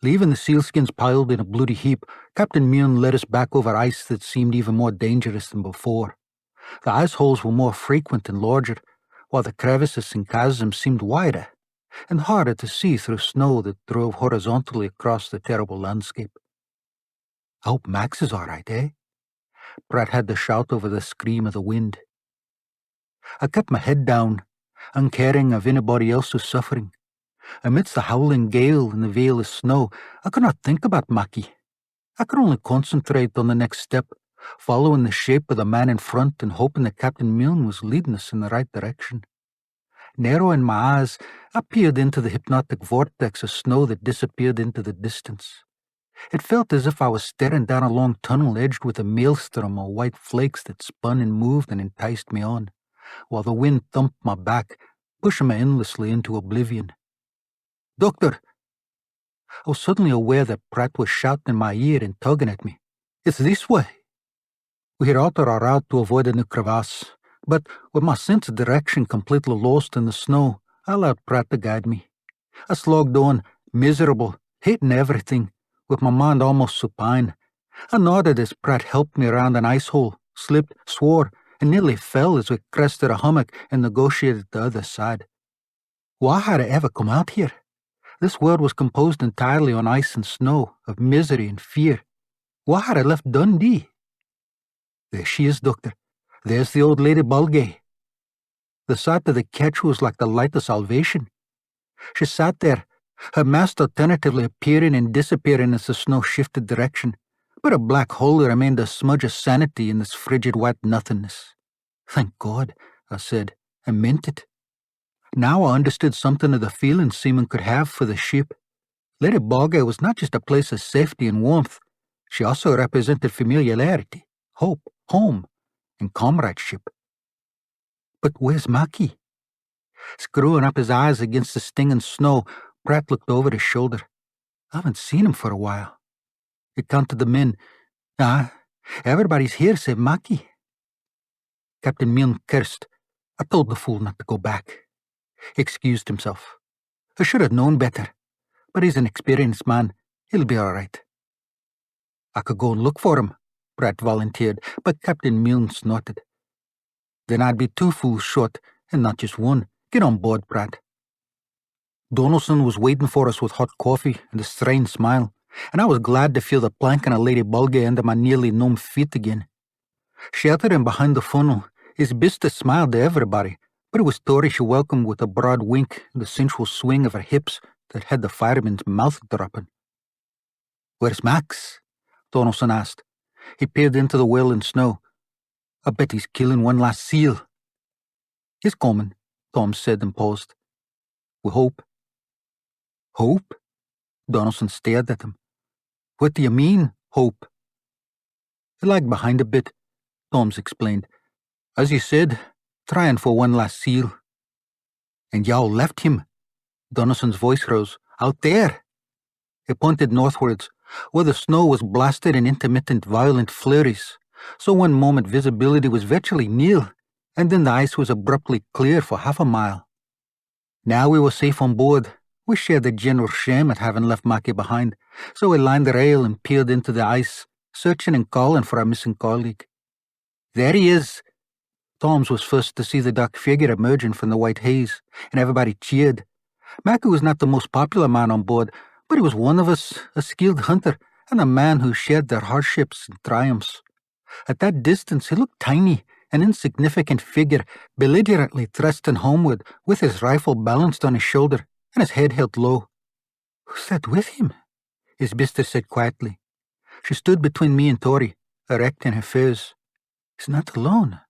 Leaving the sealskins piled in a bloody heap, Captain Meehan led us back over ice that seemed even more dangerous than before. The ice holes were more frequent and larger, while the crevices and chasms seemed wider and harder to see through snow that drove horizontally across the terrible landscape. "I hope Max is all right, eh?" Pratt had to shout over the scream of the wind. I kept my head down, uncaring of anybody else's suffering. Amidst the howling gale and the veil of snow, I could not think about Mackie. I could only concentrate on the next step, following the shape of the man in front and hoping that Captain Milne was leading us in the right direction. Narrowing my eyes, I peered into the hypnotic vortex of snow that disappeared into the distance. It felt as if I was staring down a long tunnel edged with a maelstrom of white flakes that spun and moved and enticed me on, while the wind thumped my back, pushing me endlessly into oblivion. "Doctor!" I was suddenly aware that Pratt was shouting in my ear and tugging at me. "It's this way." We had altered our route to avoid a new crevasse, but with my sense of direction completely lost in the snow, I allowed Pratt to guide me. I slogged on, miserable, hating everything, with my mind almost supine. I nodded as Pratt helped me around an ice hole, slipped, swore, and nearly fell as we crested a hummock and negotiated the other side. Why had I ever come out here? This world was composed entirely on ice and snow, of misery and fear. Why had I left Dundee? "There she is, Doctor. There's the old Lady Balgay." The sight of the ketch was like the light of salvation. She sat there, her mast alternatively appearing and disappearing as the snow shifted direction, but a black hole remained a smudge of sanity in this frigid white nothingness. "Thank God," I said, and meant it. Now I understood something of the feeling seamen could have for the ship. Lady Balgay was not just a place of safety and warmth. She also represented familiarity, hope, home, and comradeship. "But where's Mackie?" Screwing up his eyes against the stinging snow, Pratt looked over his shoulder. "I haven't seen him for a while." He counted the men. Everybody's here save Mackie." Captain Milne cursed. "I told the fool not to go back." He excused himself. "I should have known better, but he's an experienced man. He'll be all right." "I could go and look for him," Pratt volunteered, but Captain Milne snorted. "Then I'd be 2 fools short, and not just one. Get on board, Pratt." Donaldson was waiting for us with hot coffee and a strained smile, and I was glad to feel the planking of Lady Balgay under my nearly numb feet again. Sheltering behind the funnel, his Bista smiled to everybody, but it was Tori she welcomed with a broad wink and the sensual swing of her hips that had the fireman's mouth dropping. "Where's Max?" Donaldson asked. He peered into the whirling snow. "I bet he's killing one last seal." "He's coming," Tom said and paused. "We hope." "Hope?" Donaldson stared at him. "What do you mean, hope?" "He lagged behind a bit," Tom's explained. "As you said, trying for one last seal." "And y'all left him?" Donaldson's voice rose. "Out there?" He pointed northwards, where the snow was blasted in intermittent violent flurries, so one moment visibility was virtually nil, and then the ice was abruptly clear for half a mile. Now we were safe on board. We shared the general shame at having left Mackie behind, so we lined the rail and peered into the ice, searching and calling for our missing colleague. "There he is!" Tom's was first to see the dark figure emerging from the white haze, and everybody cheered. Mackie was not the most popular man on board, but he was one of us, a skilled hunter, and a man who shared their hardships and triumphs. At that distance he looked tiny, an insignificant figure, belligerently thrusting homeward, with his rifle balanced on his shoulder and his head held low. "Who's that with him?" his Bista said quietly. She stood between me and Tori, erect in her furs. "He's not alone."